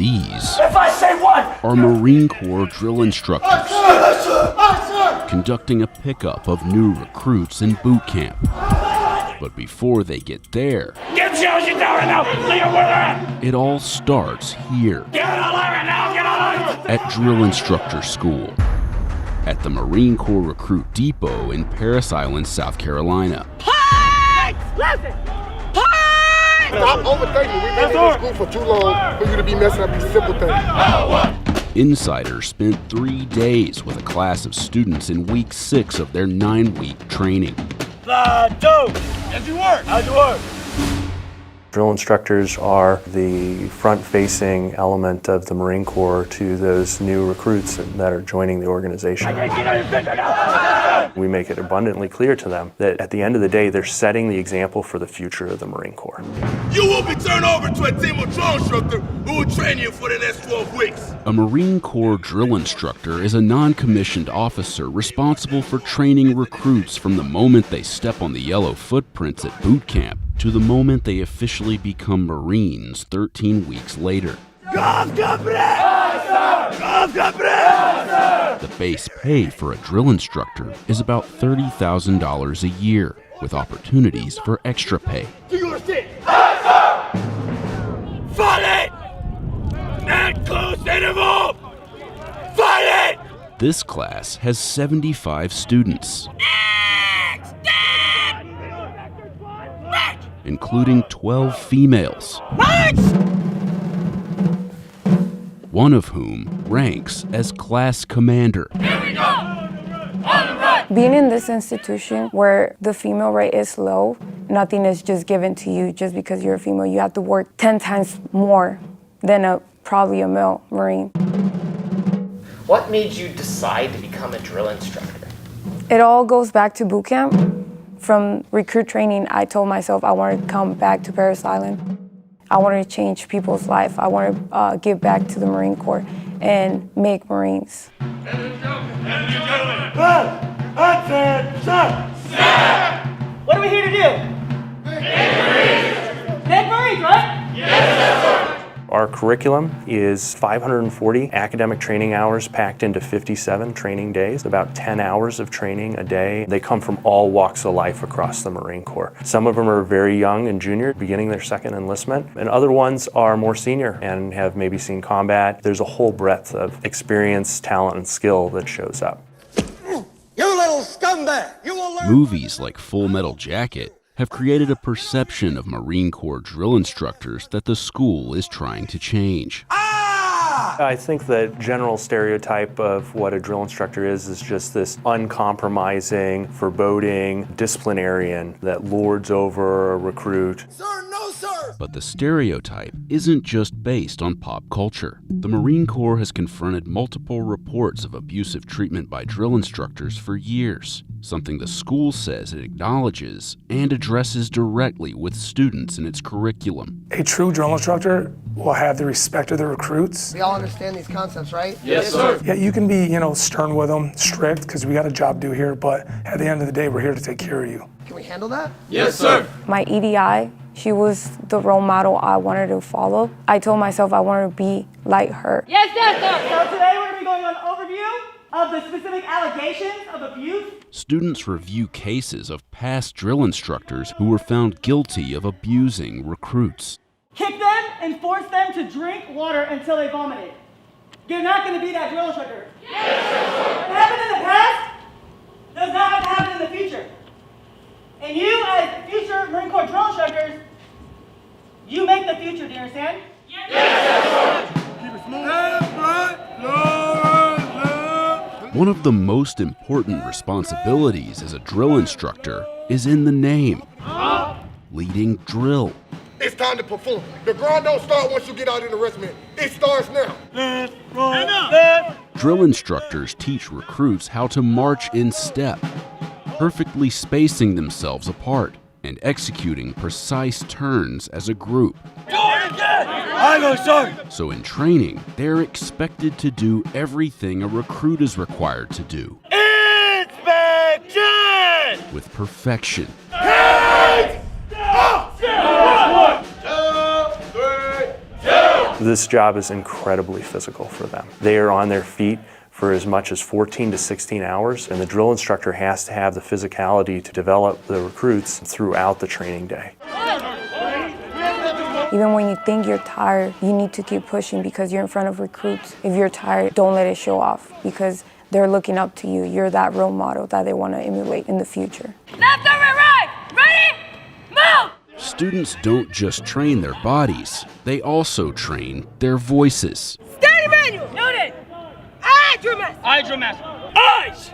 These if I say one, are Marine Corps drill instructors conducting a pickup of new recruits in boot camp. But before they get there, get Josie down right now. Leave her where they're at. It all starts here. Get on the line right now. Get on the line. At drill instructor school at the Marine Corps Recruit Depot in Parris Island, South Carolina. Listen. Stop overthinking. We've been in this school for too long for you to be messing up these simple things. Insiders spent 3 days with a class of students in week 6 of their 9-week training. How'd you work? How'd you work? Drill instructors are the front-facing element of the Marine Corps to those new recruits that are joining the organization. We make it abundantly clear to them that at the end of the day, they're setting the example for the future of the Marine Corps. You will be turned over to a team of drill instructors who will train you for the next 12 weeks. A Marine Corps drill instructor is a non-commissioned officer responsible for training recruits from the moment they step on the yellow footprints at boot camp to the moment they officially become Marines 13 weeks later. The base pay for a drill instructor is about $30,000 a year, with opportunities for extra pay. Do you understand? Fight it! And close interval! Fight it! This class has 75 students, including 12 females, one of whom ranks as class commander. Here we go! On the right! Being in this institution where the female rate is low, nothing is just given to you just because you're a female. You have to work 10 times more than probably a male Marine. What made you decide to become a drill instructor? It all goes back to boot camp. From recruit training, I told myself I wanted to come back to Parris Island. I wanted to change people's life. I wanted to give back to the Marine Corps and make Marines. What are we here to do? Make Marines, right? Yes, sir. Our curriculum is 540 academic training hours packed into 57 training days, about 10 hours of training a day. They come from all walks of life across the Marine Corps. Some of them are very young and junior, beginning their second enlistment, and other ones are more senior and have maybe seen combat. There's a whole breadth of experience, talent, and skill that shows up. You little scumbag! You will learn. Movies like Full Metal Jacket have created a perception of Marine Corps drill instructors that the school is trying to change. I think the general stereotype of what a drill instructor is just this uncompromising, foreboding disciplinarian that lords over a recruit. Sir, no, sir! But the stereotype isn't just based on pop culture. The Marine Corps has confronted multiple reports of abusive treatment by drill instructors for years, something the school says it acknowledges and addresses directly with students in its curriculum. A true drill instructor will have the respect of the recruits. We all understand these concepts, right? Yes, sir. Yeah, you can be, stern with them, strict, because we got a job to do here, but at the end of the day, we're here to take care of you. Can we handle that? Yes, sir. My EDI, she was the role model I wanted to follow. I told myself I wanted to be like her. Yes, yes, sir. So today we're going to be going on an overview of the specific allegations of abuse. Students review cases of past drill instructors who were found guilty of abusing recruits. Kick them and force them to drink water until they vomited. You're not going to be that drill instructor. Yes, what happened in the past does not have to happen in the future. And you, as future Marine Corps drill instructors, you make the future. Do you understand? Yes, Keep it smooth. One of the most important responsibilities as a drill instructor is in the name, leading drill. It's time to perform. The grind don't start once you get out in the regiment. It starts now. Drill instructors teach recruits how to march in step, perfectly spacing themselves apart and executing precise turns as a group. Do it again! I go, sir! So in training, they're expected to do everything a recruit is required to do. Inspection! With perfection. Hands up! 1, 2, 3, 2, This job is incredibly physical for them. They are on their feet for as much as 14 to 16 hours, and the drill instructor has to have the physicality to develop the recruits throughout the training day. Even when you think you're tired, you need to keep pushing because you're in front of recruits. If you're tired, don't let it show off because they're looking up to you. You're that role model that they want to emulate in the future. Left over, right! Ready? Move! Students don't just train their bodies, they also train their voices. Steady manual! Noted! Eye drill master! Eye drill master! Eyes!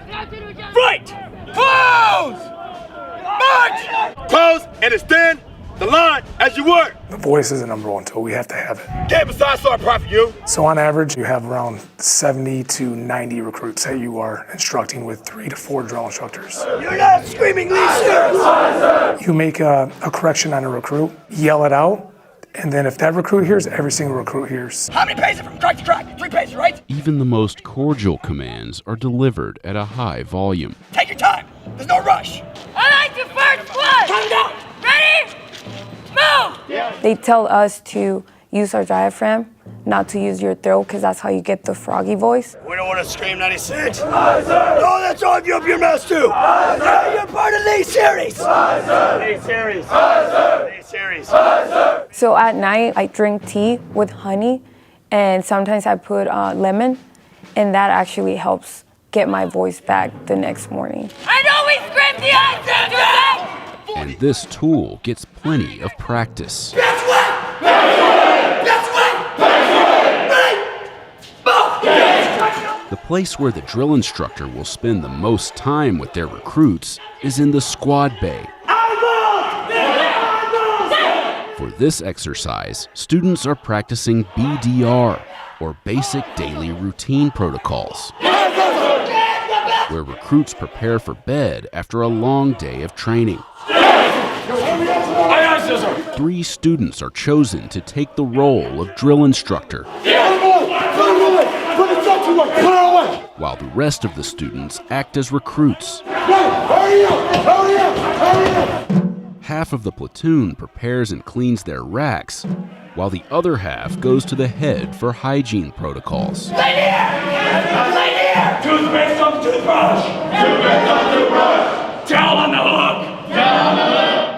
Right! Close! March! Close and extend the line as you work. The voice is the number one tool. We have to have it. Get beside so I profit you. So on average, you have around 70 to 90 recruits that you are instructing with 3 to 4 drill instructors. You're not screaming Lee serious! You make a correction on a recruit, yell it out, and then if that recruit hears, every single recruit hears. How many paces from crack to crack? 3 paces, right? Even the most cordial commands are delivered at a high volume. Take your time. There's no rush. I like the first one. Count down. Ready? Move! They tell us to use our diaphragm, not to use your throat because that's how you get the froggy voice. We don't want to scream 96. No, that's on you up your mouth too. Yeah, you're part of Lee series. Lee series. Lee series. So at night, I drink tea with honey, and sometimes I put lemon, and that actually helps get my voice back the next morning. I know we screamed the answer. And this tool gets plenty of practice. That's what. That's what. The place where the drill instructor will spend the most time with their recruits is in the squad bay. For this exercise, students are practicing BDR, or Basic Daily Routine Protocols, where recruits prepare for bed after a long day of training. 3 students are chosen to take the role of drill instructor, while the rest of the students act as recruits. Half of the platoon prepares and cleans their racks, while the other half goes to the head for hygiene protocols. Toothpaste on the toothbrush. Toothpaste on the toothbrush. Towel on the hook.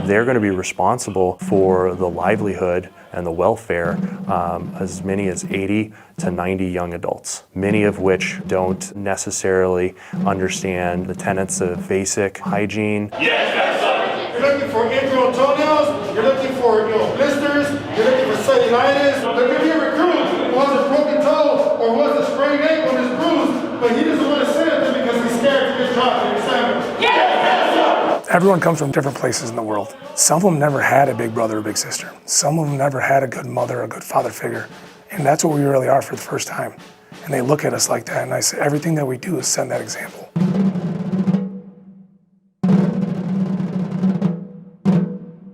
They're going to be responsible for the livelihood and the welfare as many as 80 to 90 young adults, many of which don't necessarily understand the tenets of basic hygiene. You're looking for ingrown toenails, you're looking for blisters, you're looking for cellulitis. There could be a recruit who has a broken toe or who has a sprained ankle and is bruised, but he doesn't want to say it because he's scared to get dropped in the exam. Everyone comes from different places in the world. Some of them never had a big brother or big sister. Some of them never had a good mother or a good father figure. And that's what we really are for the first time. And they look at us like that, and I say everything that we do is set that example.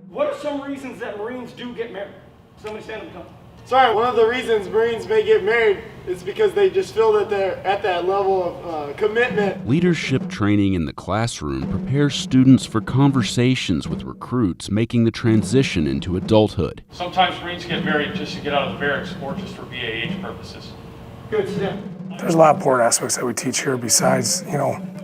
What are some reasons that Marines do get married? Somebody stand up and come. Sorry, one of the reasons Marines may get married is because they just feel that they're at that level of commitment. Leadership training in the classroom prepares students for conversations with recruits making the transition into adulthood. Sometimes Marines get married just to get out of the barracks or just for BAH purposes. Good, sit. There's a lot of important aspects that we teach here besides,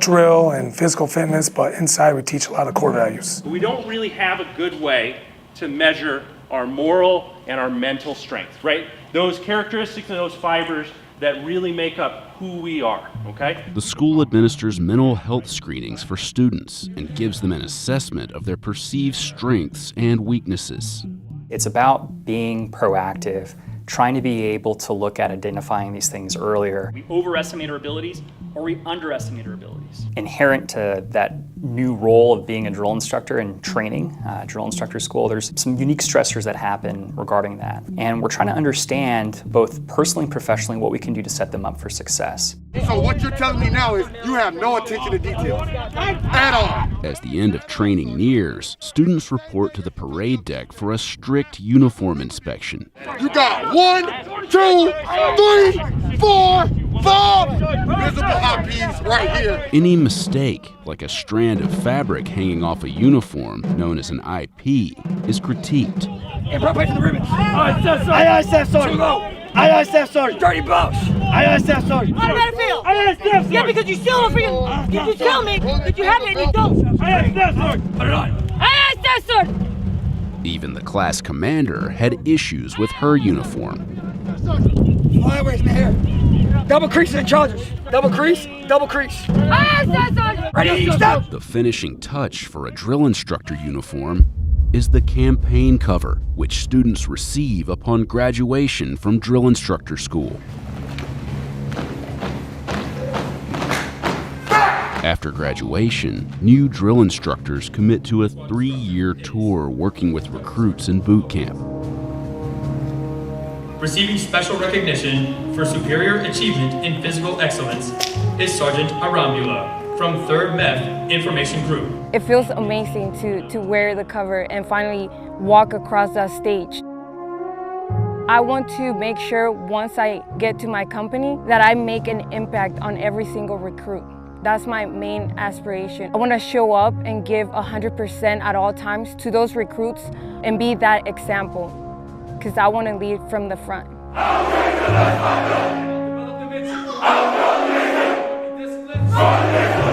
drill and physical fitness, but inside we teach a lot of core values. We don't really have a good way to measure our moral and our mental strength, right? Those characteristics and those fibers that really make up who we are, okay? The school administers mental health screenings for students and gives them an assessment of their perceived strengths and weaknesses. It's about being proactive, trying to be able to look at identifying these things earlier. We overestimate our abilities or we underestimate our abilities. Inherent to that new role of being a drill instructor and training, drill instructor school, there's some unique stressors that happen regarding that. And we're trying to understand both personally and professionally what we can do to set them up for success. So what you're telling me now is you have no attention to detail at all. As the end of training nears, students report to the parade deck for a strict uniform inspection. You got 1, 2, 3, 4, 5 visible IPs right here. Any mistake, like a strand of fabric hanging off a uniform, known as an IP, is critiqued. And prepare for the ribbons. Aye, Staff Sergeant. Too low. Aye, Staff Sergeant. Dirty boss. Aye, Staff Sergeant. How did it feel? Aye, Staff Sergeant. Yeah, because you still don't freaking. You just tell me that you have it and you don't. Aye, Staff Sergeant. Put it on. Aye, Staff Sergeant. Even the class commander had issues with her uniform. Fly away from here. Double crease and charges. Double crease, double crease. Aye, Staff Sergeant. Ready, stop. The finishing touch for a drill instructor uniform is the campaign cover, which students receive upon graduation from drill instructor school. After graduation, new drill instructors commit to a 3-year tour working with recruits in boot camp. Receiving special recognition for superior achievement in physical excellence is Sergeant Arambula from 3rd MEF Information Group. It feels amazing to wear the cover and finally walk across that stage. I want to make sure once I get to my company that I make an impact on every single recruit. That's my main aspiration. I want to show up and give 100% at all times to those recruits and be that example, because I want to lead from the front. Discipline.